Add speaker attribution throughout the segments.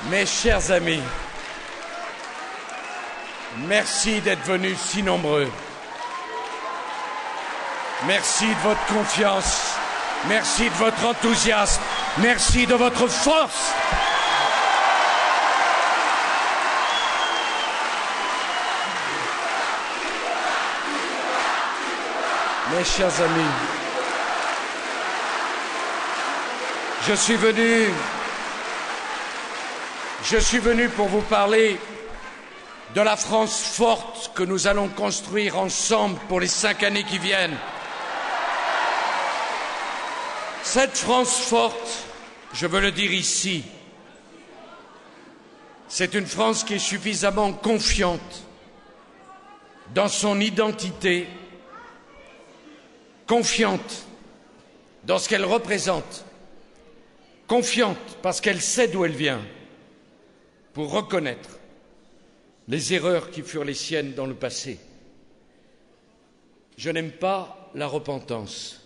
Speaker 1: Mes chers amis, merci d'être venus si nombreux. Merci de votre confiance, merci de votre enthousiasme, merci de votre force. Mes chers amis, je suis venu pour vous parler de la France forte que nous allons construire ensemble pour les 5 années qui viennent. Cette France forte, je veux le dire ici, c'est une France qui est suffisamment confiante dans son identité, confiante dans ce qu'elle représente, confiante parce qu'elle sait d'où elle vient, pour reconnaître les erreurs qui furent les siennes dans le passé. Je n'aime pas la repentance,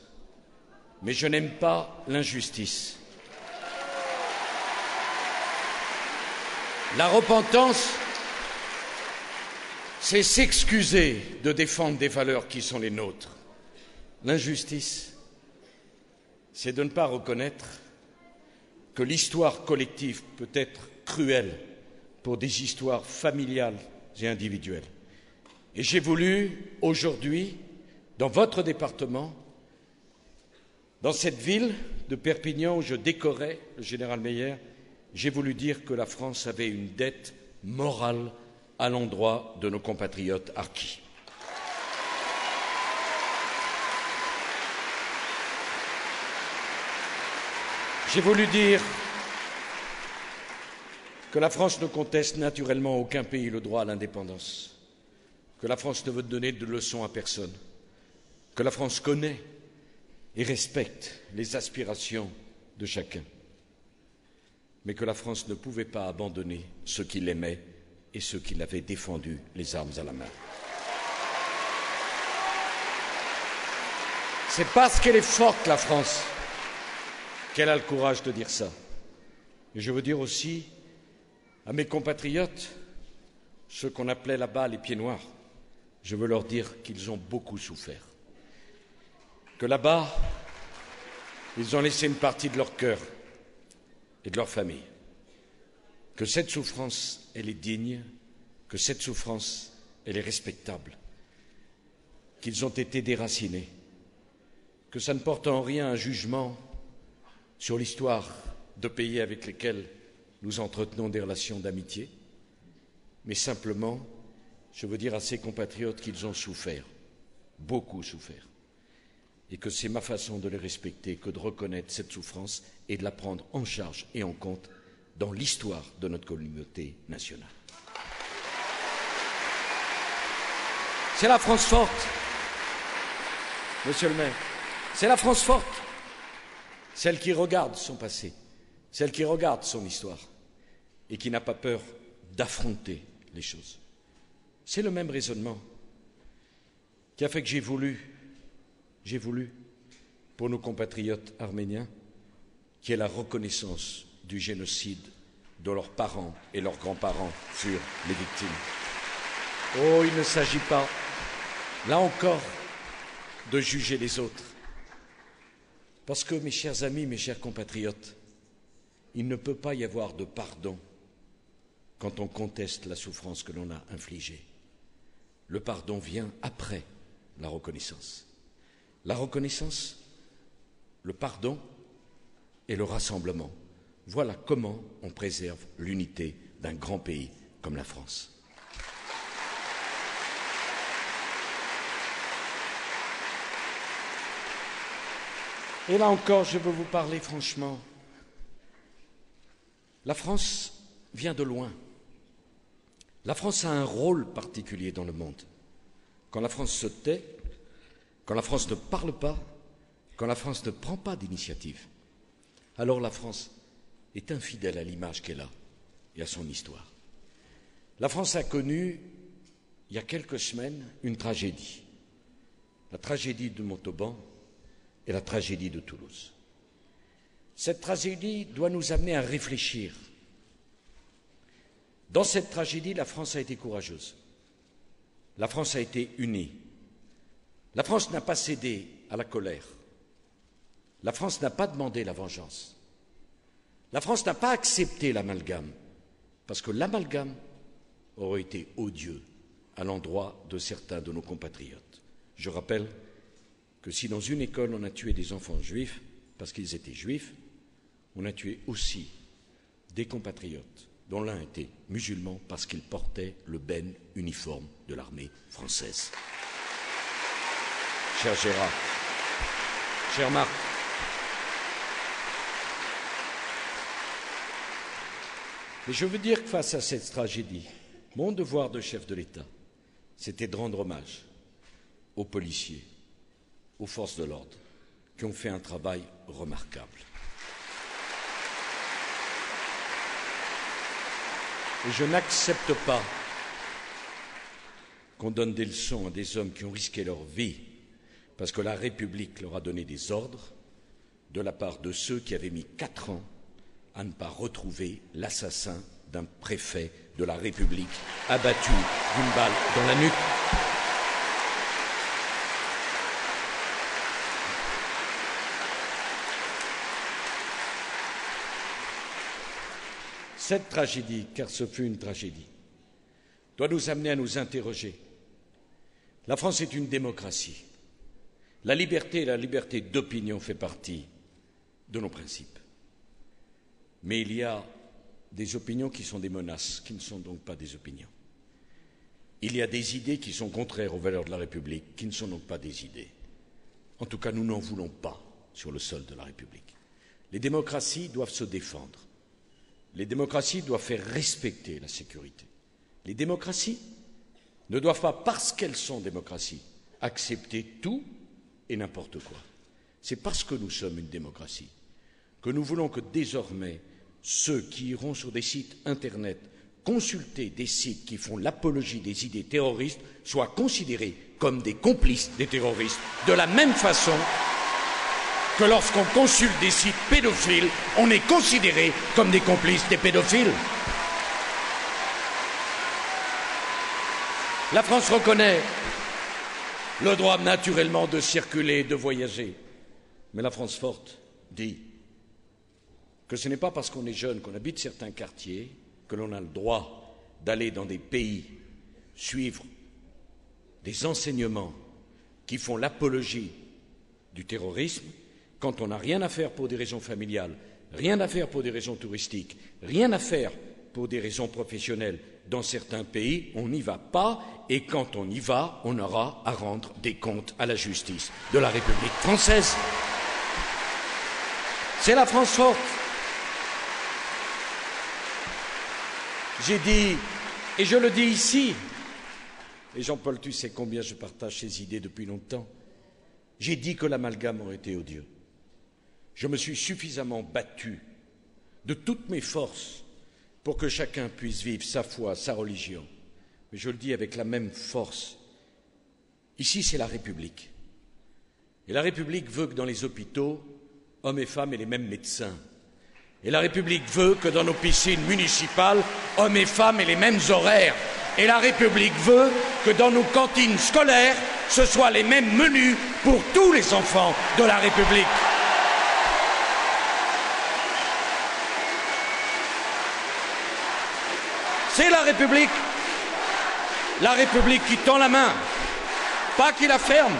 Speaker 1: mais je n'aime pas l'injustice. La repentance, c'est s'excuser de défendre des valeurs qui sont les nôtres. L'injustice, c'est de ne pas reconnaître que l'histoire collective peut être cruelle pour des histoires familiales et individuelles. Et j'ai voulu, aujourd'hui, dans votre département, dans cette ville de Perpignan où je décorais le général Meyer, j'ai voulu dire que la France avait une dette morale à l'endroit de nos compatriotes harkis. J'ai voulu dire que la France ne conteste naturellement aucun pays le droit à l'indépendance, que la France ne veut donner de leçons à personne, que la France connaît et respecte les aspirations de chacun, mais que la France ne pouvait pas abandonner ceux qui l'aimaient et ceux qui l'avaient défendu les armes à la main. C'est parce qu'elle est forte, la France, qu'elle a le courage de dire ça. Et je veux dire aussi à mes compatriotes, ceux qu'on appelait là-bas les pieds noirs, je veux leur dire qu'ils ont beaucoup souffert. Que là-bas, ils ont laissé une partie de leur cœur et de leur famille. Que cette souffrance, elle est digne, que cette souffrance, elle est respectable. Qu'ils ont été déracinés. Que ça ne porte en rien un jugement sur l'histoire de pays avec lesquels nous entretenons des relations d'amitié, mais simplement, je veux dire à ces compatriotes qu'ils ont souffert, beaucoup souffert, et que c'est ma façon de les respecter que de reconnaître cette souffrance et de la prendre en charge et en compte dans l'histoire de notre communauté nationale. C'est la France forte, Monsieur le maire, c'est la France forte. Celle qui regarde son passé, celle qui regarde son histoire et qui n'a pas peur d'affronter les choses. C'est le même raisonnement qui a fait que j'ai voulu, pour nos compatriotes arméniens, qu'il y ait la reconnaissance du génocide dont leurs parents et leurs grands-parents furent les victimes. Oh, il ne s'agit pas, là encore, de juger les autres. Parce que, mes chers amis, mes chers compatriotes, il ne peut pas y avoir de pardon quand on conteste la souffrance que l'on a infligée. Le pardon vient après la reconnaissance. La reconnaissance, le pardon et le rassemblement. Voilà comment on préserve l'unité d'un grand pays comme la France. Et là encore, je veux vous parler franchement. La France vient de loin. La France a un rôle particulier dans le monde. Quand la France se tait, quand la France ne parle pas, quand la France ne prend pas d'initiative, alors la France est infidèle à l'image qu'elle a et à son histoire. La France a connu, il y a quelques semaines, une tragédie. La tragédie de Montauban et la tragédie de Toulouse. Cette tragédie doit nous amener à réfléchir Dans cette tragédie, la France a été courageuse. La France a été unie. La France n'a pas cédé à la colère. La France n'a pas demandé la vengeance. La France n'a pas accepté l'amalgame, parce que l'amalgame aurait été odieux à l'endroit de certains de nos compatriotes. Je rappelle que si dans une école on a tué des enfants juifs parce qu'ils étaient juifs, on a tué aussi des compatriotes dont l'un était musulman parce qu'il portait le ben uniforme de l'armée française. Cher Gérard, cher Marc, mais je veux dire que face à cette tragédie, mon devoir de chef de l'État, c'était de rendre hommage aux policiers, aux forces de l'ordre, qui ont fait un travail remarquable. Et je n'accepte pas qu'on donne des leçons à des hommes qui ont risqué leur vie parce que la République leur a donné des ordres de la part de ceux qui avaient mis 4 ans à ne pas retrouver l'assassin d'un préfet de la République abattu d'une balle dans la nuque. Cette tragédie, car ce fut une tragédie, doit nous amener à nous interroger. La France est une démocratie. La liberté et la liberté d'opinion fait partie de nos principes. Mais il y a des opinions qui sont des menaces, qui ne sont donc pas des opinions. Il y a des idées qui sont contraires aux valeurs de la République, qui ne sont donc pas des idées. En tout cas, nous n'en voulons pas sur le sol de la République. Les démocraties doivent se défendre. Les démocraties doivent faire respecter la sécurité. Les démocraties ne doivent pas, parce qu'elles sont démocraties, accepter tout et n'importe quoi. C'est parce que nous sommes une démocratie que nous voulons que désormais ceux qui iront sur des sites Internet consulter des sites qui font l'apologie des idées terroristes soient considérés comme des complices des terroristes, de la même façon que lorsqu'on consulte des sites pédophiles, on est considéré comme des complices des pédophiles. La France reconnaît le droit naturellement de circuler, de voyager. Mais la France forte dit que ce n'est pas parce qu'on est jeune, qu'on habite certains quartiers, que l'on a le droit d'aller dans des pays suivre des enseignements qui font l'apologie du terrorisme, quand on n'a rien à faire pour des raisons familiales, rien à faire pour des raisons touristiques, rien à faire pour des raisons professionnelles. Dans certains pays, on n'y va pas, et quand on y va, on aura à rendre des comptes à la justice de la République française. C'est la France forte. J'ai dit, et je le dis ici, et Jean-Paul, tu sais combien je partage ces idées depuis longtemps, j'ai dit que l'amalgame aurait été odieux. Je me suis suffisamment battu de toutes mes forces pour que chacun puisse vivre sa foi, sa religion. Mais je le dis avec la même force. Ici, c'est la République. Et la République veut que dans les hôpitaux, hommes et femmes aient les mêmes médecins. Et la République veut que dans nos piscines municipales, hommes et femmes aient les mêmes horaires. Et la République veut que dans nos cantines scolaires, ce soient les mêmes menus pour tous les enfants de la République. C'est la République qui tend la main, pas qui la ferme.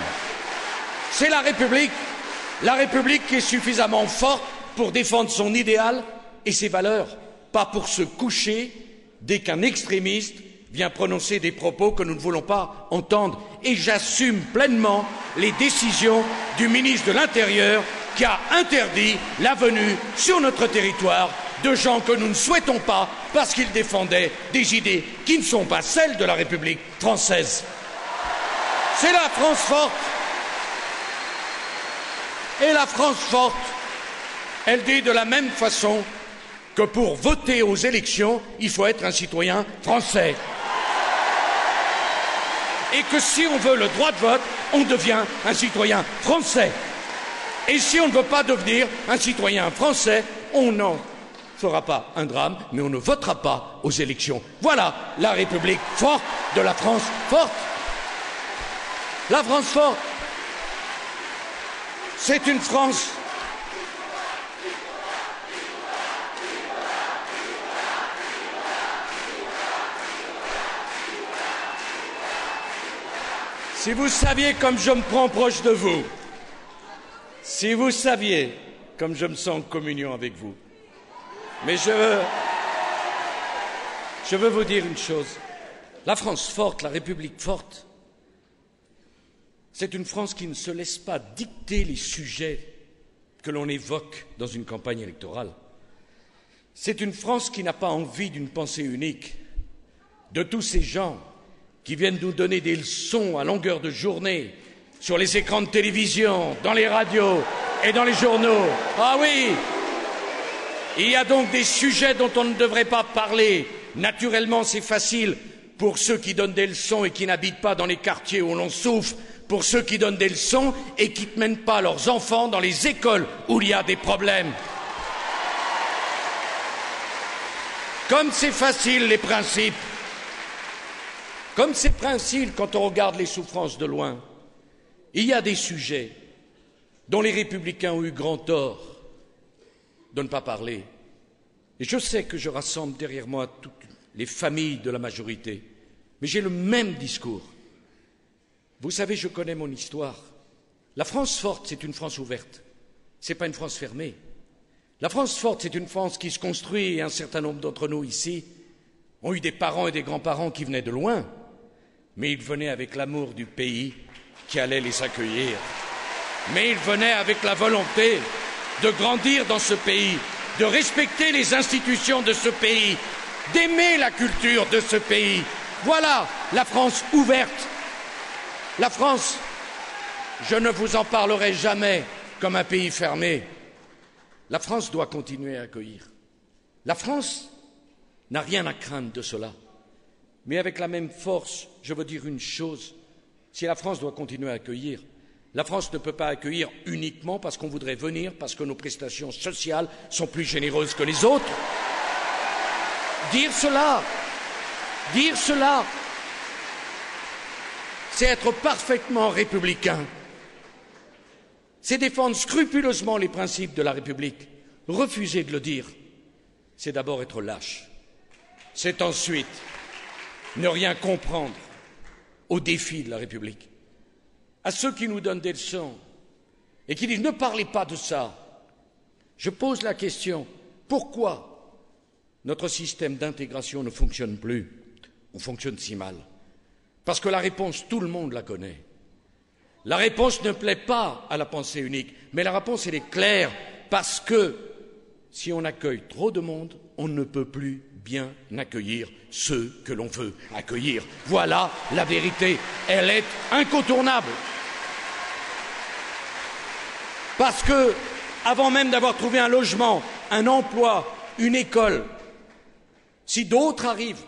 Speaker 1: C'est la République qui est suffisamment forte pour défendre son idéal et ses valeurs, pas pour se coucher dès qu'un extrémiste vient prononcer des propos que nous ne voulons pas entendre. Et j'assume pleinement les décisions du ministre de l'Intérieur qui a interdit la venue sur notre territoire de gens que nous ne souhaitons pas parce qu'ils défendaient des idées qui ne sont pas celles de la République française. C'est la France forte. Et la France forte, elle dit de la même façon que pour voter aux élections, il faut être un citoyen français. Et que si on veut le droit de vote, on devient un citoyen français. Et si on ne veut pas devenir un citoyen français, on en fera pas un drame, mais on ne votera pas aux élections. Voilà la République forte de la France forte. La France forte, c'est une France Si vous saviez comme je me prends proche de vous, si vous saviez comme je me sens en communion avec vous, mais je veux vous dire une chose, la France forte, la République forte, c'est une France qui ne se laisse pas dicter les sujets que l'on évoque dans une campagne électorale. C'est une France qui n'a pas envie d'une pensée unique, de tous ces gens qui viennent nous donner des leçons à longueur de journée sur les écrans de télévision, dans les radios et dans les journaux. Ah oui, il y a donc des sujets dont on ne devrait pas parler. Naturellement, c'est facile pour ceux qui donnent des leçons et qui n'habitent pas dans les quartiers où l'on souffre, pour ceux qui donnent des leçons et qui ne mènent pas leurs enfants dans les écoles où il y a des problèmes. Comme c'est facile, les principes. Comme c'est facile quand on regarde les souffrances de loin. Il y a des sujets dont les Républicains ont eu grand tort de ne pas parler. Et je sais que je rassemble derrière moi toutes les familles de la majorité, mais j'ai le même discours. Vous savez, je connais mon histoire. La France forte, c'est une France ouverte. Ce n'est pas une France fermée. La France forte, c'est une France qui se construit, et un certain nombre d'entre nous ici ont eu des parents et des grands-parents qui venaient de loin, mais ils venaient avec l'amour du pays qui allait les accueillir. Mais ils venaient avec la volonté de grandir dans ce pays, de respecter les institutions de ce pays, d'aimer la culture de ce pays. Voilà la France ouverte. La France, je ne vous en parlerai jamais comme un pays fermé. La France doit continuer à accueillir. La France n'a rien à craindre de cela. Mais avec la même force, je veux dire une chose. Si la France doit continuer à accueillir, la France ne peut pas accueillir uniquement parce qu'on voudrait venir, parce que nos prestations sociales sont plus généreuses que les autres. Dire cela, c'est être parfaitement républicain. C'est défendre scrupuleusement les principes de la République. Refuser de le dire, c'est d'abord être lâche. C'est ensuite ne rien comprendre aux défis de la République. À ceux qui nous donnent des leçons et qui disent « ne parlez pas de ça », je pose la question « pourquoi notre système d'intégration ne fonctionne plus ou fonctionne si mal ?» Parce que la réponse, tout le monde la connaît. La réponse ne plaît pas à la pensée unique, mais la réponse, elle est claire, parce que si on accueille trop de monde, on ne peut plus bien accueillir ceux que l'on veut accueillir. Voilà la vérité, elle est incontournable. Parce que, avant même d'avoir trouvé un logement, un emploi, une école, si d'autres arrivent,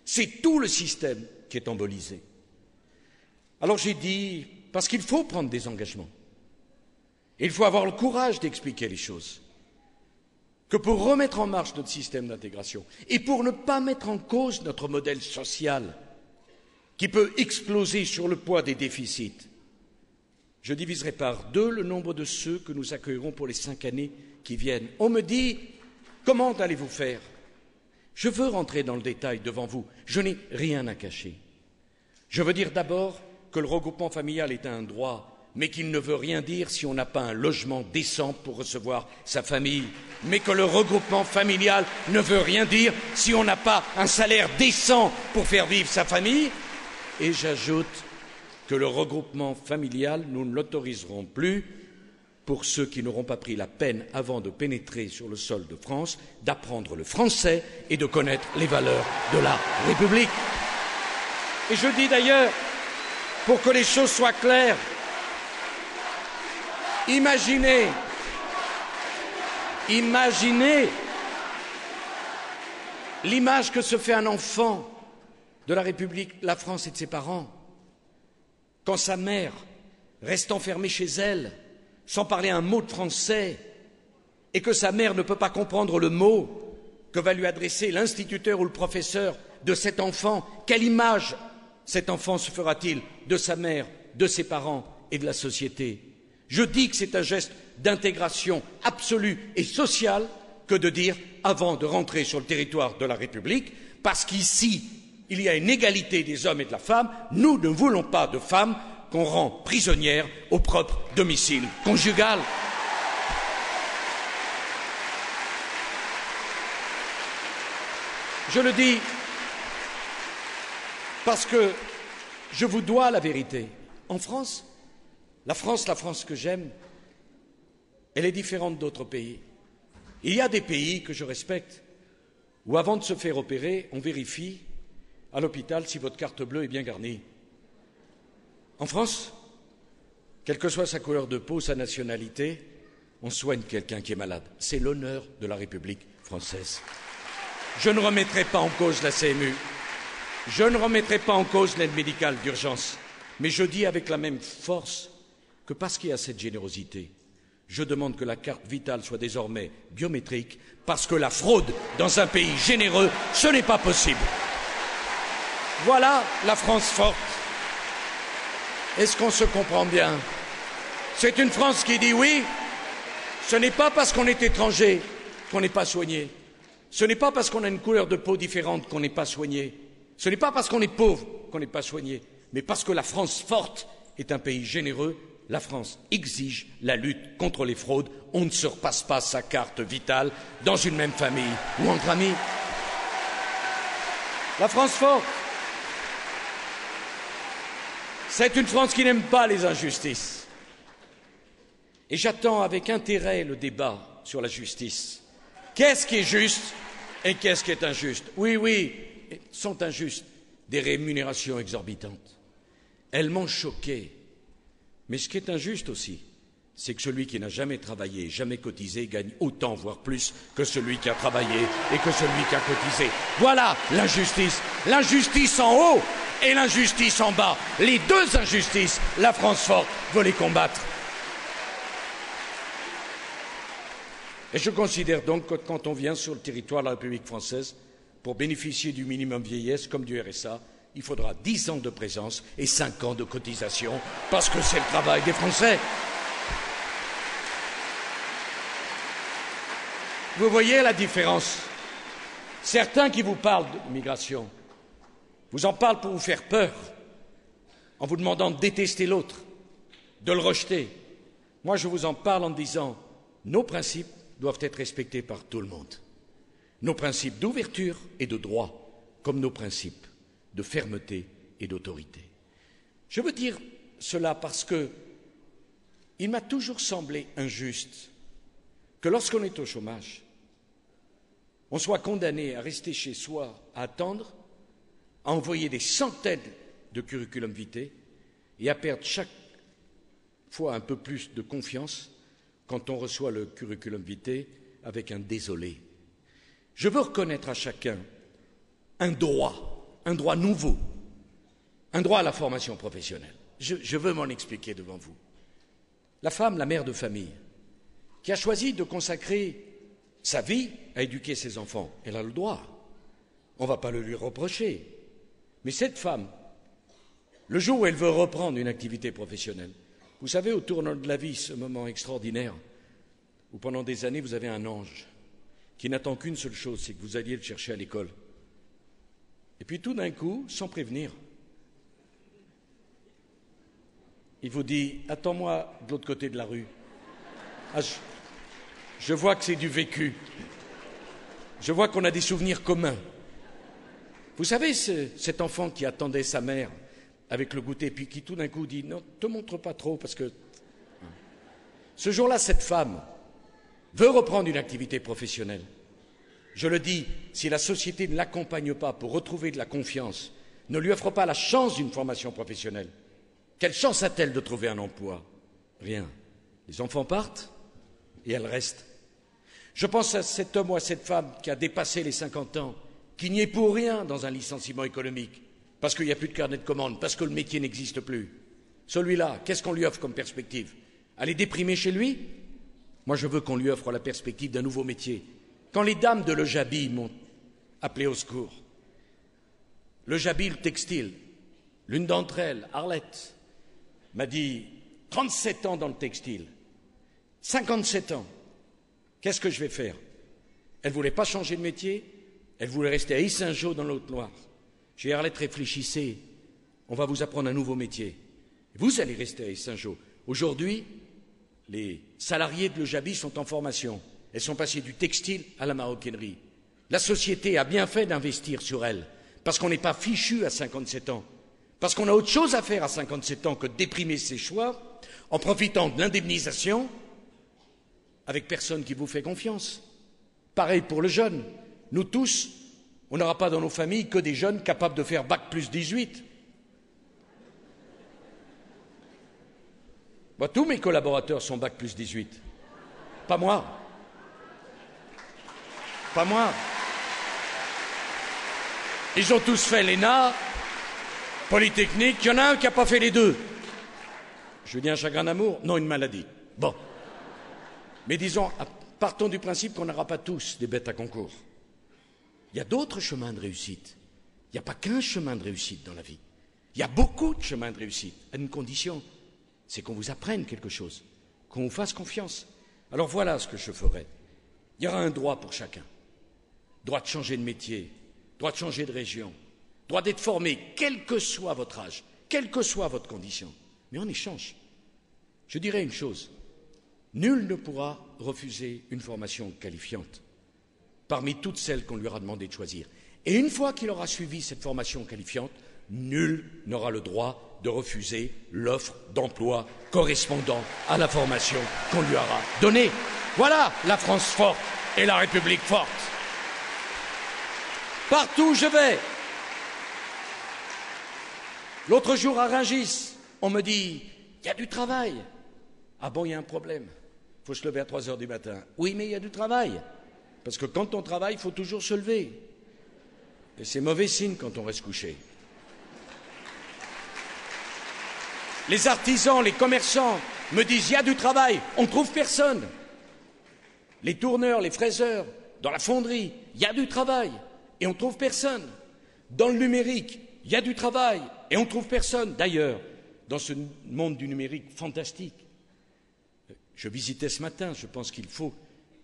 Speaker 1: c'est tout le système qui est embolisé. Alors j'ai dit, parce qu'il faut prendre des engagements, il faut avoir le courage d'expliquer les choses, que pour remettre en marche notre système d'intégration et pour ne pas mettre en cause notre modèle social qui peut exploser sur le poids des déficits, je diviserai par 2 le nombre de ceux que nous accueillerons pour les 5 années qui viennent. On me dit, comment allez-vous faire? Je veux rentrer dans le détail devant vous, je n'ai rien à cacher. Je veux dire d'abord que le regroupement familial est un droit, mais qu'il ne veut rien dire si on n'a pas un logement décent pour recevoir sa famille, mais que le regroupement familial ne veut rien dire si on n'a pas un salaire décent pour faire vivre sa famille. Et j'ajoute que le regroupement familial, nous ne l'autoriserons plus pour ceux qui n'auront pas pris la peine, avant de pénétrer sur le sol de France, d'apprendre le français et de connaître les valeurs de la République. Et je dis d'ailleurs, pour que les choses soient claires, imaginez l'image que se fait un enfant de la République, la France et de ses parents, quand sa mère reste enfermée chez elle, sans parler un mot de français, et que sa mère ne peut pas comprendre le mot que va lui adresser l'instituteur ou le professeur de cet enfant. Quelle image cet enfant se fera-t-il de sa mère, de ses parents et de la société? Je dis que c'est un geste d'intégration absolue et sociale que de dire avant de rentrer sur le territoire de la République, parce qu'ici, il y a une égalité des hommes et de la femme, nous ne voulons pas de femmes qu'on rend prisonnières au propre domicile conjugal. Je le dis parce que je vous dois la vérité. En France, la France que j'aime, elle est différente d'autres pays. Il y a des pays que je respecte où, avant de se faire opérer, on vérifie à l'hôpital si votre carte bleue est bien garnie. En France, quelle que soit sa couleur de peau, sa nationalité, on soigne quelqu'un qui est malade. C'est l'honneur de la République française. Je ne remettrai pas en cause la CMU. Je ne remettrai pas en cause l'aide médicale d'urgence. Mais je dis avec la même force que parce qu'il y a cette générosité, je demande que la carte vitale soit désormais biométrique, parce que la fraude dans un pays généreux, ce n'est pas possible. Voilà la France forte. Est-ce qu'on se comprend bien? C'est une France qui dit oui. Ce n'est pas parce qu'on est étranger qu'on n'est pas soigné. Ce n'est pas parce qu'on a une couleur de peau différente qu'on n'est pas soigné. Ce n'est pas parce qu'on est pauvre qu'on n'est pas soigné. Mais parce que la France forte est un pays généreux, la France exige la lutte contre les fraudes. On ne se repasse pas sa carte vitale dans une même famille ou entre amis. La France forte, c'est une France qui n'aime pas les injustices. Et j'attends avec intérêt le débat sur la justice. Qu'est-ce qui est juste et qu'est-ce qui est injuste? Oui, sont injustes des rémunérations exorbitantes. Elles m'ont choqué. Mais ce qui est injuste aussi, c'est que celui qui n'a jamais travaillé, jamais cotisé, gagne autant, voire plus, que celui qui a travaillé et que celui qui a cotisé. Voilà l'injustice. L'injustice en haut et l'injustice en bas. Les deux injustices, la France forte veut les combattre. Et je considère donc que quand on vient sur le territoire de la République française, pour bénéficier du minimum vieillesse comme du RSA, il faudra 10 ans de présence et 5 ans de cotisation, parce que c'est le travail des Français. Vous voyez la différence? Certains qui vous parlent de migration vous en parlent pour vous faire peur, en vous demandant de détester l'autre, de le rejeter. Moi, je vous en parle en disant nos principes doivent être respectés par tout le monde. Nos principes d'ouverture et de droit, comme nos principes de fermeté et d'autorité. Je veux dire cela parce que il m'a toujours semblé injuste que lorsqu'on est au chômage, on soit condamné à rester chez soi, à attendre, à envoyer des centaines de curriculum vitae et à perdre chaque fois un peu plus de confiance quand on reçoit le curriculum vitae avec un désolé. Je veux reconnaître à chacun un droit nouveau, un droit à la formation professionnelle. Je veux m'en expliquer devant vous. La femme, la mère de famille, qui a choisi de consacrer sa vie à éduquer ses enfants, elle a le droit. On ne va pas le lui reprocher. Mais cette femme, le jour où elle veut reprendre une activité professionnelle, vous savez, au tournant de la vie, ce moment extraordinaire, où pendant des années vous avez un ange qui n'attend qu'une seule chose, c'est que vous alliez le chercher à l'école. Et puis tout d'un coup, sans prévenir, il vous dit « Attends-moi de l'autre côté de la rue. Ah, je vois que c'est du vécu. Je vois qu'on a des souvenirs communs. » Vous savez, cet enfant qui attendait sa mère avec le goûter, puis qui tout d'un coup dit « Non, te montre pas trop, parce que... » Ce jour-là, cette femme veut reprendre une activité professionnelle. Je le dis, si la société ne l'accompagne pas pour retrouver de la confiance, ne lui offre pas la chance d'une formation professionnelle, quelle chance a-t-elle de trouver un emploi? Rien. Les enfants partent et elle reste. Je pense à cet homme ou à cette femme qui a dépassé les 50 ans, qui n'y est pour rien dans un licenciement économique, parce qu'il n'y a plus de carnet de commande, parce que le métier n'existe plus. Celui-là, qu'est-ce qu'on lui offre comme perspective? Aller déprimer chez lui? Moi, je veux qu'on lui offre la perspective d'un nouveau métier, Quand les dames de Le Jabi m'ont appelé au secours, Le Jabi, le textile, l'une d'entre elles, Arlette, m'a dit 37 ans dans le textile, 57 ans, qu'est-ce que je vais faire? Elle ne voulait pas changer de métier, elle voulait rester à Yssingeaux dans l'Haute-Loire. J'ai dit, Arlette, réfléchissez, on va vous apprendre un nouveau métier. Vous allez rester à Yssingeaux. Aujourd'hui, les salariés de Le Jabi sont en formation. Elles sont passées du textile à la maroquinerie. La société a bien fait d'investir sur elles, parce qu'on n'est pas fichu à 57 ans, parce qu'on a autre chose à faire à 57 ans que de déprimer ses choix en profitant de l'indemnisation avec personne qui vous fait confiance. Pareil pour le jeune. Nous tous, on n'aura pas dans nos familles que des jeunes capables de faire bac plus 18. Moi, tous mes collaborateurs sont bac plus 18. Pas moi. Pas moi. Ils ont tous fait l'ENA, Polytechnique, il y en a un qui n'a pas fait les deux. Je dis un chagrin d'amour? Non, une maladie. Bon. Mais disons, partons du principe qu'on n'aura pas tous des bêtes à concours. Il y a d'autres chemins de réussite. Il n'y a pas qu'un chemin de réussite dans la vie. Il y a beaucoup de chemins de réussite, à une condition, c'est qu'on vous apprenne quelque chose, qu'on vous fasse confiance. Alors voilà ce que je ferai. Il y aura un droit pour chacun. Droit de changer de métier, droit de changer de région, droit d'être formé, quel que soit votre âge, quelle que soit votre condition. Mais en échange, je dirais une chose, nul ne pourra refuser une formation qualifiante parmi toutes celles qu'on lui aura demandé de choisir. Et une fois qu'il aura suivi cette formation qualifiante, nul n'aura le droit de refuser l'offre d'emploi correspondant à la formation qu'on lui aura donnée. Voilà la France forte et la République forte. Partout où je vais. L'autre jour à Rungis, on me dit, il y a du travail. Ah bon, il y a un problème. Il faut se lever à 3 heures du matin. Oui, mais il y a du travail. Parce que quand on travaille, il faut toujours se lever. Et c'est mauvais signe quand on reste couché. Les artisans, les commerçants me disent, il y a du travail, on ne trouve personne. Les tourneurs, les fraiseurs, dans la fonderie, il y a du travail et on ne trouve personne. Dans le numérique, il y a du travail et on ne trouve personne. D'ailleurs, dans ce monde du numérique fantastique, je visitais ce matin, je pense qu'il faut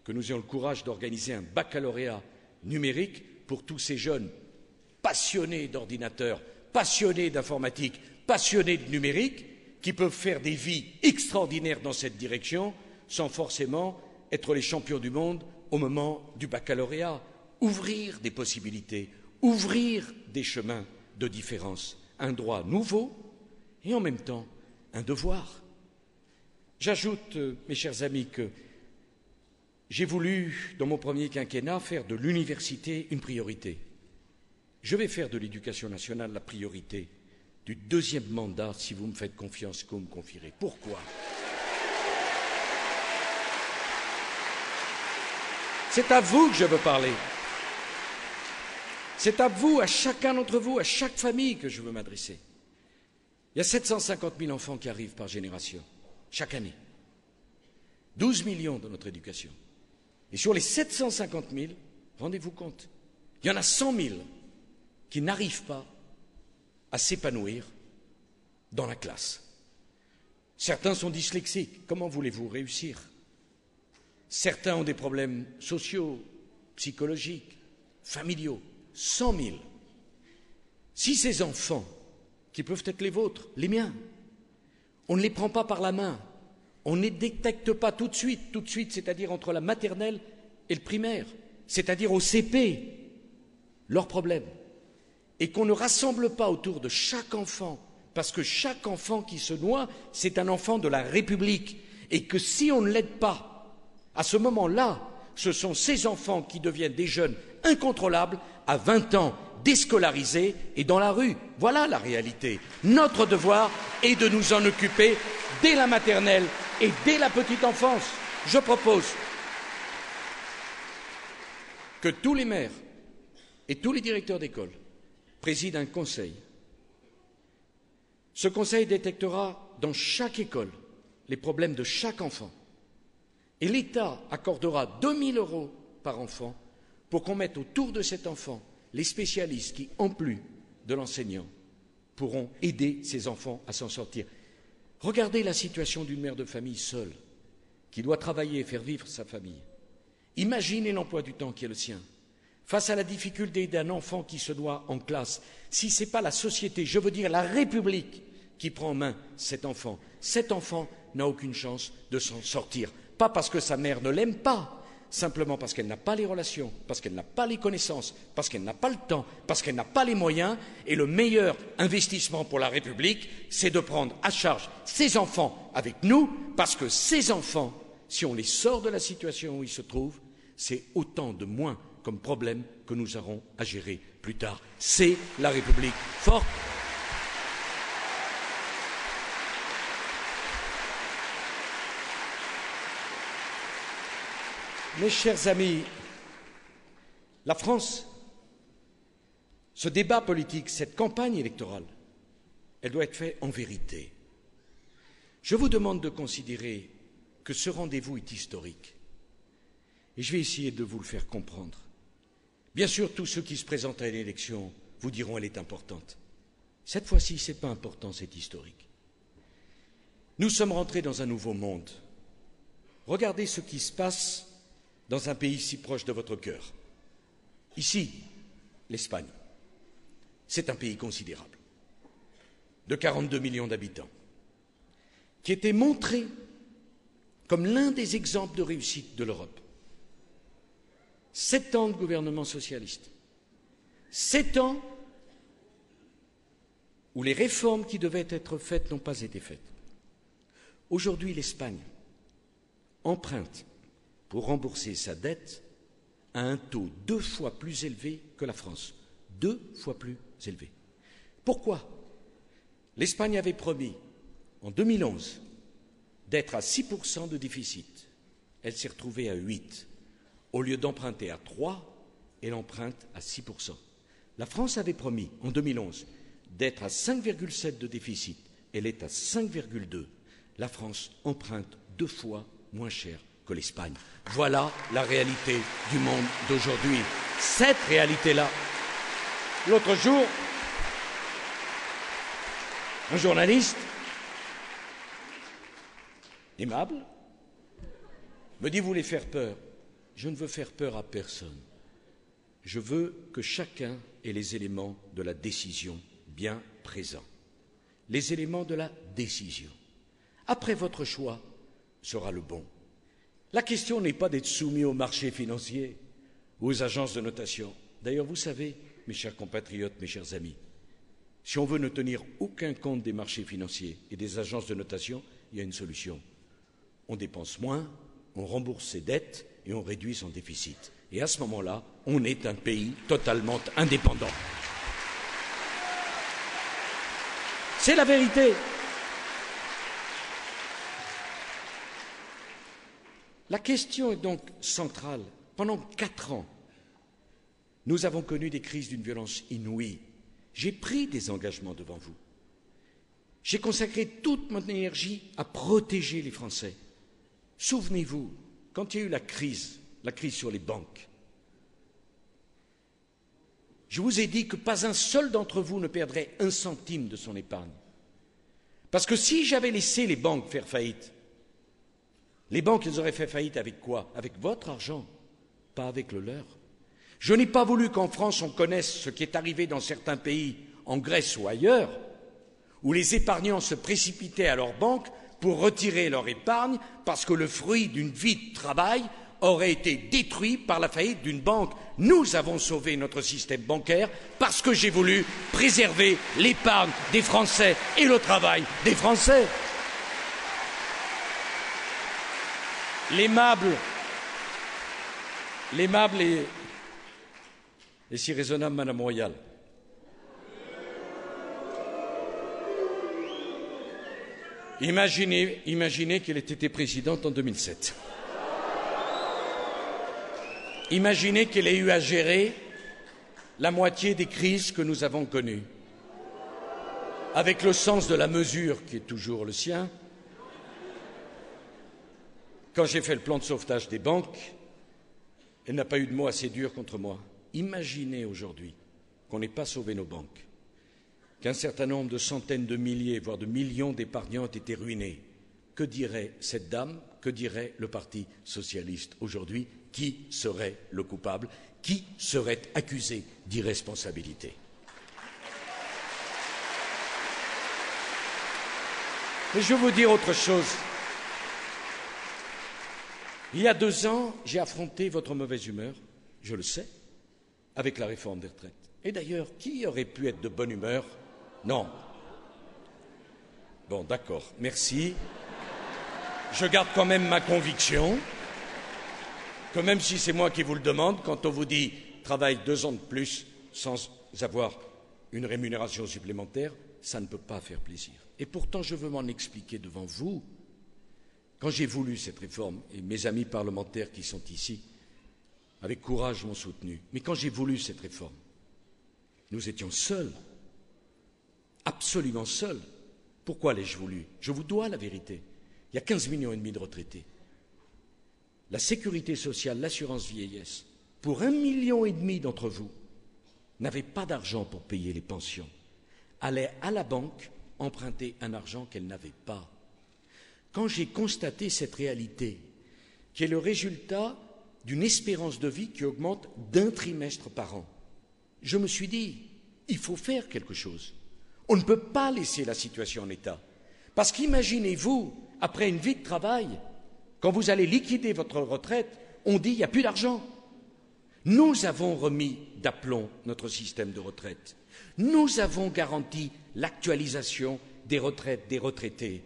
Speaker 1: que nous ayons le courage d'organiser un baccalauréat numérique pour tous ces jeunes passionnés d'ordinateur, passionnés d'informatique, passionnés de numérique, qui peuvent faire des vies extraordinaires dans cette direction sans forcément être les champions du monde au moment du baccalauréat. Ouvrir des possibilités, ouvrir des chemins de différence, un droit nouveau et en même temps un devoir. J'ajoute, mes chers amis, que j'ai voulu, dans mon premier quinquennat, faire de l'université une priorité. Je vais faire de l'éducation nationale la priorité du deuxième mandat, si vous me faites confiance, que vous me confierez. Pourquoi? C'est à vous que je veux parler. C'est à vous, à chacun d'entre vous, à chaque famille que je veux m'adresser. Il y a 750 000 enfants qui arrivent par génération, chaque année. 12 millions dans notre éducation. Et sur les 750 000, rendez-vous compte, il y en a 100 000 qui n'arrivent pas à s'épanouir dans la classe. Certains sont dyslexiques. Comment voulez-vous réussir? Certains ont des problèmes sociaux, psychologiques, familiaux. 100 000. Si ces enfants, qui peuvent être les vôtres, les miens, on ne les prend pas par la main, on ne les détecte pas tout de suite, c'est-à-dire entre la maternelle et le primaire, c'est-à-dire au CP, leurs problèmes, et qu'on ne rassemble pas autour de chaque enfant, parce que chaque enfant qui se noie, c'est un enfant de la République, et que si on ne l'aide pas, à ce moment-là, ce sont ces enfants qui deviennent des jeunes incontrôlables à 20 ans, déscolarisés et dans la rue. Voilà la réalité. Notre devoir est de nous en occuper dès la maternelle et dès la petite enfance. Je propose que tous les maires et tous les directeurs d'école président un conseil. Ce conseil détectera dans chaque école les problèmes de chaque enfant. Et l'État accordera 2 000 € par enfant, pour qu'on mette autour de cet enfant les spécialistes qui, en plus de l'enseignant, pourront aider ces enfants à s'en sortir. Regardez la situation d'une mère de famille seule, qui doit travailler et faire vivre sa famille. Imaginez l'emploi du temps qui est le sien. Face à la difficulté d'un enfant qui se noie en classe, si ce n'est pas la société, je veux dire la République, qui prend en main cet enfant n'a aucune chance de s'en sortir. Pas parce que sa mère ne l'aime pas, simplement parce qu'elle n'a pas les relations, parce qu'elle n'a pas les connaissances, parce qu'elle n'a pas le temps, parce qu'elle n'a pas les moyens. Et le meilleur investissement pour la République, c'est de prendre à charge ces enfants avec nous, parce que ces enfants, si on les sort de la situation où ils se trouvent, c'est autant de moins comme problème que nous aurons à gérer plus tard. C'est la République forte. Mes chers amis, la France, ce débat politique, cette campagne électorale, elle doit être faite en vérité. Je vous demande de considérer que ce rendez-vous est historique. Et je vais essayer de vous le faire comprendre. Bien sûr, tous ceux qui se présentent à une élection vous diront qu'elle est importante. Cette fois-ci, ce n'est pas important, c'est historique. Nous sommes rentrés dans un nouveau monde. Regardez ce qui se passe dans un pays si proche de votre cœur. Ici, l'Espagne. C'est un pays considérable, de 42 millions d'habitants, qui était montré comme l'un des exemples de réussite de l'Europe. 7 ans de gouvernement socialiste, 7 ans où les réformes qui devaient être faites n'ont pas été faites. Aujourd'hui, l'Espagne emprunte pour rembourser sa dette à un taux 2 fois plus élevé que la France. 2 fois plus élevé. Pourquoi? L'Espagne avait promis, en 2011, d'être à 6% de déficit. Elle s'est retrouvée à 8%. Au lieu d'emprunter à 3%, elle emprunte à 6%. La France avait promis, en 2011, d'être à 5,7% de déficit. Elle est à 5,2%. La France emprunte 2 fois moins cher que l'Espagne. Voilà la réalité du monde d'aujourd'hui. Cette réalité-là. L'autre jour, un journaliste aimable me dit: vous voulez faire peur? Je ne veux faire peur à personne. Je veux que chacun ait les éléments de la décision bien présents. Les éléments de la décision. Après, votre choix sera le bon. La question n'est pas d'être soumis aux marchés financiers ou aux agences de notation. D'ailleurs, vous savez, mes chers compatriotes, mes chers amis, si on veut ne tenir aucun compte des marchés financiers et des agences de notation, il y a une solution. On dépense moins, on rembourse ses dettes et on réduit son déficit. Et à ce moment-là, on est un pays totalement indépendant. C'est la vérité. La question est donc centrale. Pendant 4 ans, nous avons connu des crises d'une violence inouïe. J'ai pris des engagements devant vous. J'ai consacré toute mon énergie à protéger les Français. Souvenez-vous, quand il y a eu la crise sur les banques, je vous ai dit que pas un seul d'entre vous ne perdrait 1 centime de son épargne. Parce que si j'avais laissé les banques faire faillite, les banques, elles auraient fait faillite avec quoi? Avec votre argent, pas avec le leur. Je n'ai pas voulu qu'en France, on connaisse ce qui est arrivé dans certains pays, en Grèce ou ailleurs, où les épargnants se précipitaient à leurs banques pour retirer leur épargne parce que le fruit d'une vie de travail aurait été détruit par la faillite d'une banque. Nous avons sauvé notre système bancaire parce que j'ai voulu préserver l'épargne des Français et le travail des Français. L'aimable et si raisonnable Madame Royal. Imaginez qu'elle ait été présidente en 2007. Imaginez qu'elle ait eu à gérer la moitié des crises que nous avons connues. Avec le sens de la mesure qui est toujours le sien, quand j'ai fait le plan de sauvetage des banques, elle n'a pas eu de mots assez durs contre moi. Imaginez aujourd'hui qu'on n'ait pas sauvé nos banques, qu'un certain nombre de centaines de milliers, voire de millions d'épargnants aient été ruinés. Que dirait cette dame? Que dirait le Parti socialiste aujourd'hui? Qui serait le coupable? Qui serait accusé d'irresponsabilité? Mais je veux vous dire autre chose. Il y a 2 ans, j'ai affronté votre mauvaise humeur, je le sais, avec la réforme des retraites. Et d'ailleurs, qui aurait pu être de bonne humeur? Non. Bon, d'accord, merci. Je garde quand même ma conviction que même si c'est moi qui vous le demande, quand on vous dit travaille 2 ans de plus sans avoir une rémunération supplémentaire, ça ne peut pas faire plaisir. Et pourtant, je veux m'en expliquer devant vous. Quand j'ai voulu cette réforme, et mes amis parlementaires qui sont ici, avec courage m'ont soutenu, mais quand j'ai voulu cette réforme, nous étions seuls, absolument seuls. Pourquoi l'ai-je voulu? Je vous dois la vérité. Il y a 15,5 millions de retraités. La sécurité sociale, l'assurance vieillesse, pour 1,5 million d'entre vous, n'avaient pas d'argent pour payer les pensions, allaient à la banque emprunter un argent qu'elle n'avait pas. Quand j'ai constaté cette réalité, qui est le résultat d'une espérance de vie qui augmente d'1 trimestre par an, je me suis dit, il faut faire quelque chose. On ne peut pas laisser la situation en état. Parce qu'imaginez-vous, après une vie de travail, quand vous allez liquider votre retraite, on dit il n'y a plus d'argent. Nous avons remis d'aplomb notre système de retraite. Nous avons garanti l'actualisation des retraites des retraités.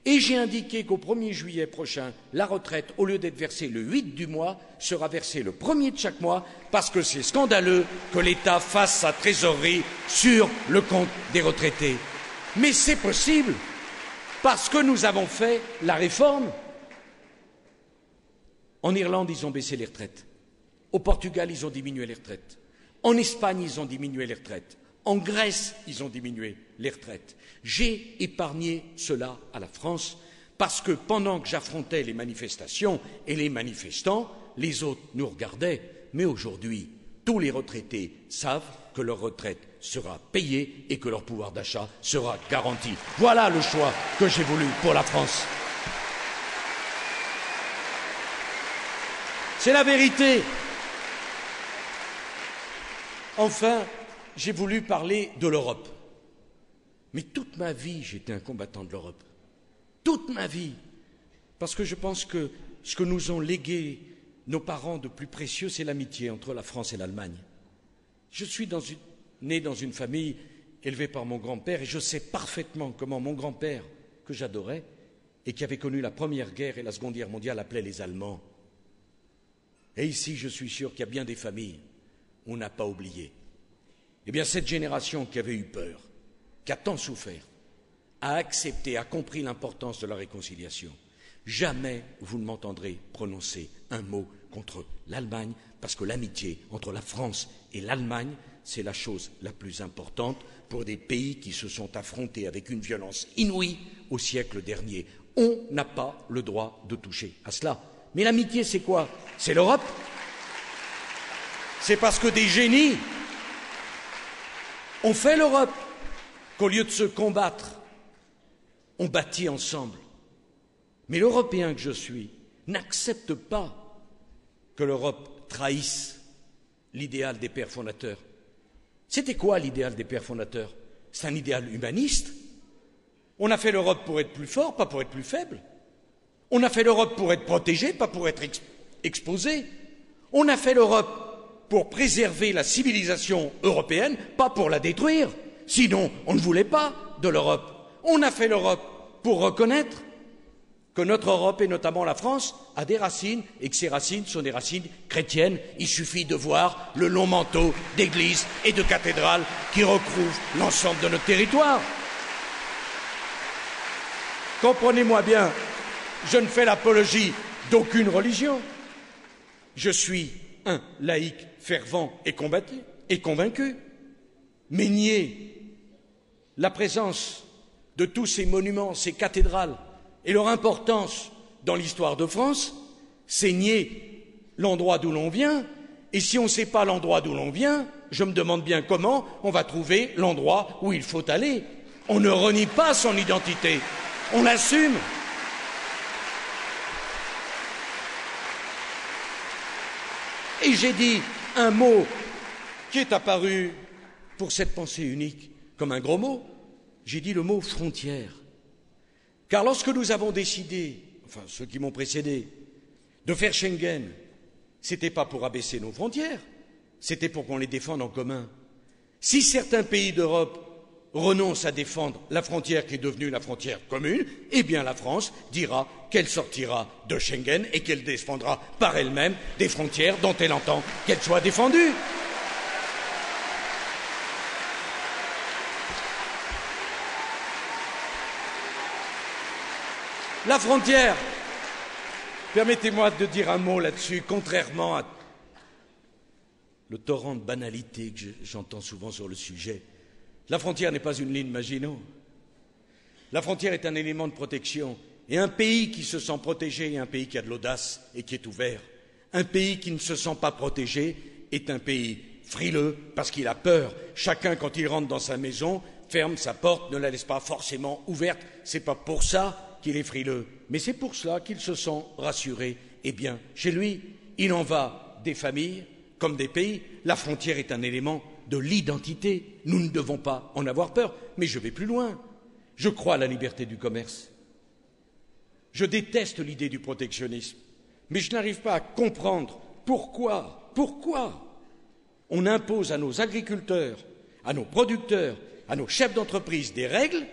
Speaker 1: Et j'ai indiqué qu'au 1er juillet prochain, la retraite, au lieu d'être versée le 8 du mois, sera versée le 1er de chaque mois, parce que c'est scandaleux que l'État fasse sa trésorerie sur le compte des retraités. Mais c'est possible, parce que nous avons fait la réforme. En Irlande, ils ont baissé les retraites. Au Portugal, ils ont diminué les retraites. En Espagne, ils ont diminué les retraites. En Grèce, ils ont diminué les retraites. J'ai épargné cela à la France parce que pendant que j'affrontais les manifestations et les manifestants, les autres nous regardaient. Mais aujourd'hui, tous les retraités savent que leur retraite sera payée et que leur pouvoir d'achat sera garanti. Voilà le choix que j'ai voulu pour la France. C'est la vérité. Enfin, j'ai voulu parler de l'Europe. Mais toute ma vie, j'étais un combattant de l'Europe. Toute ma vie. Parce que je pense que ce que nous ont légué nos parents de plus précieux, c'est l'amitié entre la France et l'Allemagne. Je suis né dans une famille élevée par mon grand-père et je sais parfaitement comment mon grand-père, que j'adorais, et qui avait connu la Première Guerre et la Seconde Guerre mondiale, appelait les Allemands. Et ici, je suis sûr qu'il y a bien des familles où on n'a pas oublié. Eh bien, cette génération qui avait eu peur, qui a tant souffert, a accepté, a compris l'importance de la réconciliation. Jamais vous ne m'entendrez prononcer un mot contre l'Allemagne, parce que l'amitié entre la France et l'Allemagne, c'est la chose la plus importante pour des pays qui se sont affrontés avec une violence inouïe au siècle dernier. On n'a pas le droit de toucher à cela. Mais l'amitié, c'est quoi? C'est l'Europe. C'est parce que des génies ont fait l'Europe qu'au lieu de se combattre, on bâtit ensemble. Mais l'Européen que je suis n'accepte pas que l'Europe trahisse l'idéal des pères fondateurs. C'était quoi l'idéal des pères fondateurs? C'est un idéal humaniste. On a fait l'Europe pour être plus fort, pas pour être plus faible. On a fait l'Europe pour être protégé, pas pour être exposé. On a fait l'Europe pour préserver la civilisation européenne, pas pour la détruire. Sinon, on ne voulait pas de l'Europe. On a fait l'Europe pour reconnaître que notre Europe, et notamment la France, a des racines et que ces racines sont des racines chrétiennes. Il suffit de voir le long manteau d'églises et de cathédrales qui recouvrent l'ensemble de notre territoire. Comprenez-moi bien, je ne fais l'apologie d'aucune religion. Je suis un laïc fervent et combattu et convaincu. Mais nier la présence de tous ces monuments, ces cathédrales et leur importance dans l'histoire de France, c'est nier l'endroit d'où l'on vient, et si on ne sait pas l'endroit d'où l'on vient, je me demande bien comment on va trouver l'endroit où il faut aller. On ne renie pas son identité, on l'assume. Et j'ai dit un mot qui est apparu pour cette pensée unique comme un gros mot. J'ai dit le mot frontière. Car lorsque nous avons décidé, enfin ceux qui m'ont précédé, de faire Schengen, ce n'était pas pour abaisser nos frontières, c'était pour qu'on les défende en commun. Si certains pays d'Europe renoncent à défendre la frontière qui est devenue la frontière commune, eh bien la France dira qu'elle sortira de Schengen et qu'elle défendra par elle-même des frontières dont elle entend qu'elles soient défendues. La frontière, permettez-moi de dire un mot là-dessus, contrairement à le torrent de banalité que j'entends souvent sur le sujet. La frontière n'est pas une ligne Maginot. La frontière est un élément de protection. Et un pays qui se sent protégé est un pays qui a de l'audace et qui est ouvert. Un pays qui ne se sent pas protégé est un pays frileux parce qu'il a peur. Chacun, quand il rentre dans sa maison, ferme sa porte, ne la laisse pas forcément ouverte. Ce n'est pas pour ça qu'il est frileux, mais c'est pour cela qu'il se sent rassuré. Eh bien, chez lui, il en va des familles comme des pays. La frontière est un élément de l'identité. Nous ne devons pas en avoir peur. Mais je vais plus loin. Je crois à la liberté du commerce. Je déteste l'idée du protectionnisme. Mais je n'arrive pas à comprendre pourquoi on impose à nos agriculteurs, à nos producteurs, à nos chefs d'entreprise des règles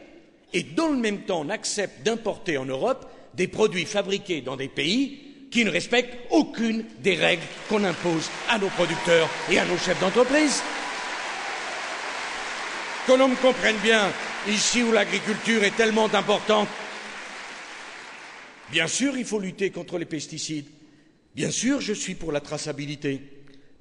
Speaker 1: et dans le même temps on accepte d'importer en Europe des produits fabriqués dans des pays qui ne respectent aucune des règles qu'on impose à nos producteurs et à nos chefs d'entreprise. Que l'on me comprenne bien, ici où l'agriculture est tellement importante, bien sûr il faut lutter contre les pesticides, bien sûr je suis pour la traçabilité,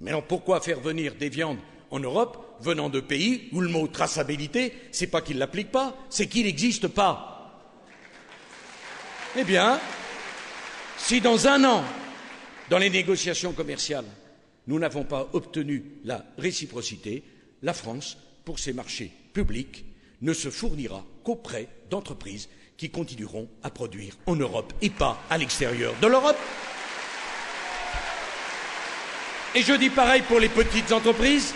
Speaker 1: mais alors pourquoi faire venir des viandes en Europe venant de pays où le mot traçabilité, c'est pas qu'il ne l'applique pas, c'est qu'il n'existe pas. Eh bien, si dans un an, dans les négociations commerciales, nous n'avons pas obtenu la réciprocité, la France, pour ses marchés publics, ne se fournira qu'auprès d'entreprises qui continueront à produire en Europe et pas à l'extérieur de l'Europe. Et je dis pareil pour les petites entreprises.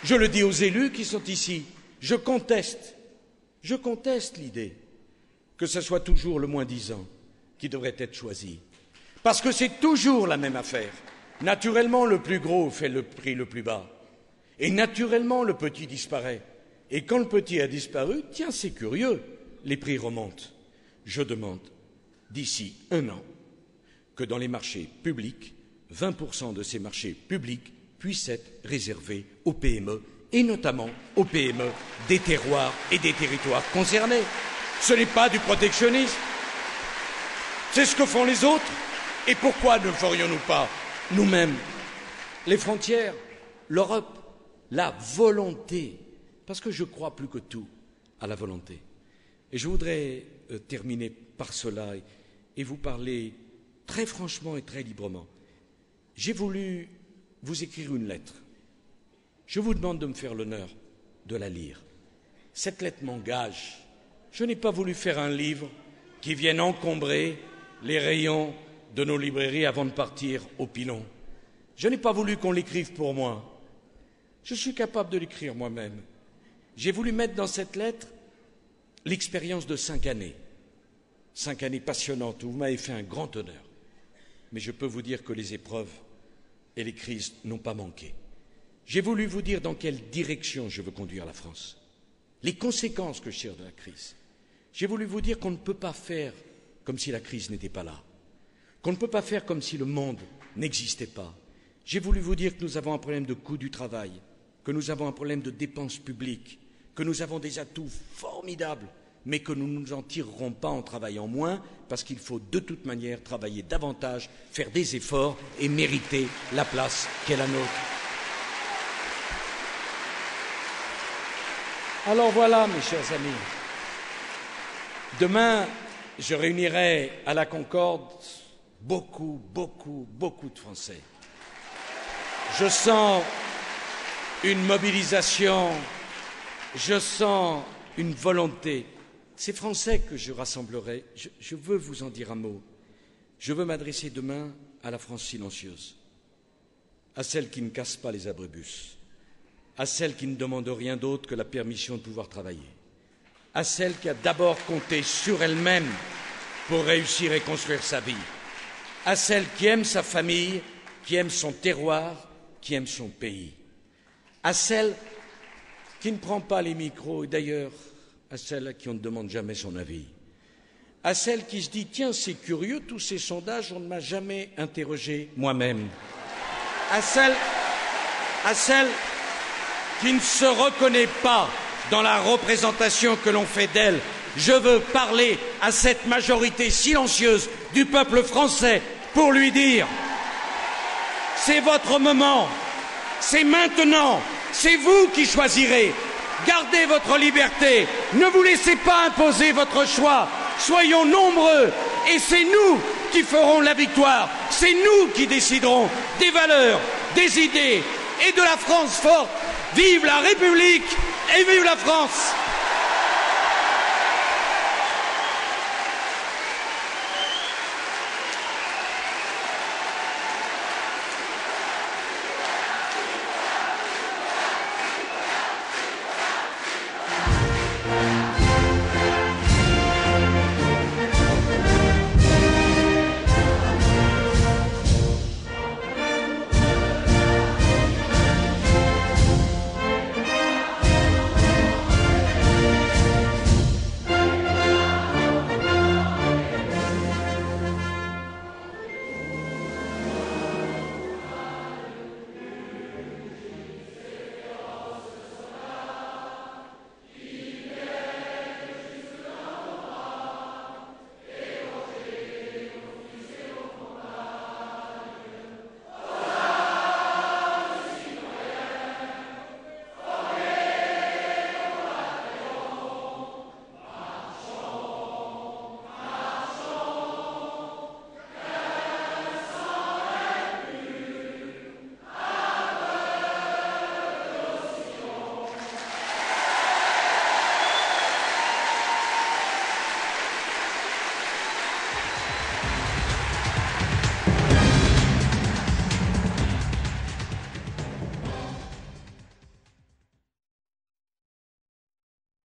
Speaker 1: Je le dis aux élus qui sont ici. Je conteste l'idée que ce soit toujours le moins-disant qui devrait être choisi. Parce que c'est toujours la même affaire. Naturellement, le plus gros fait le prix le plus bas. Et naturellement, le petit disparaît. Et quand le petit a disparu, tiens, c'est curieux, les prix remontent. Je demande, d'ici un an, que dans les marchés publics, 20% de ces marchés publics puissent être réservés aux PME, et notamment aux PME des terroirs et des territoires concernés. Ce n'est pas du protectionnisme. C'est ce que font les autres. Et pourquoi ne le ferions-nous pas nous-mêmes? Les frontières, l'Europe, la volonté, parce que je crois plus que tout à la volonté. Et je voudrais terminer par cela et vous parler très franchement et très librement. J'ai voulu vous écrire une lettre. Je vous demande de me faire l'honneur de la lire. Cette lettre m'engage. Je n'ai pas voulu faire un livre qui vienne encombrer les rayons de nos librairies avant de partir au pilon. Je n'ai pas voulu qu'on l'écrive pour moi. Je suis capable de l'écrire moi-même. J'ai voulu mettre dans cette lettre l'expérience de 5 années. 5 années passionnantes où vous m'avez fait un grand honneur. Mais je peux vous dire que les épreuves et les crises n'ont pas manqué. J'ai voulu vous dire dans quelle direction je veux conduire la France, les conséquences que je tire de la crise. J'ai voulu vous dire qu'on ne peut pas faire comme si la crise n'était pas là, qu'on ne peut pas faire comme si le monde n'existait pas. J'ai voulu vous dire que nous avons un problème de coût du travail, que nous avons un problème de dépenses publiques, que nous avons des atouts formidables, mais que nous ne nous en tirerons pas en travaillant moins, parce qu'il faut de toute manière travailler davantage, faire des efforts et mériter la place qu'est la nôtre. Alors voilà, mes chers amis, demain, je réunirai à la Concorde beaucoup, beaucoup, beaucoup de Français. Je sens une mobilisation, je sens une volonté. Ces Français que je rassemblerai, je veux vous en dire un mot. Je veux m'adresser demain à la France silencieuse, à celle qui ne casse pas les abribus, à celle qui ne demande rien d'autre que la permission de pouvoir travailler, à celle qui a d'abord compté sur elle-même pour réussir et construire sa vie, à celle qui aime sa famille, qui aime son terroir, qui aime son pays, à celle qui ne prend pas les micros, et d'ailleurs à celle à qui on ne demande jamais son avis, à celle qui se dit « Tiens, c'est curieux, tous ces sondages, on ne m'a jamais interrogé moi-même », à celle qui ne se reconnaît pas dans la représentation que l'on fait d'elle. Je veux parler à cette majorité silencieuse du peuple français pour lui dire « C'est votre moment, c'est maintenant, c'est vous qui choisirez. Gardez votre liberté, ne vous laissez pas imposer votre choix. Soyons nombreux et c'est nous qui ferons la victoire. C'est nous qui déciderons des valeurs, des idées et de la France forte. Vive la République et vive la France!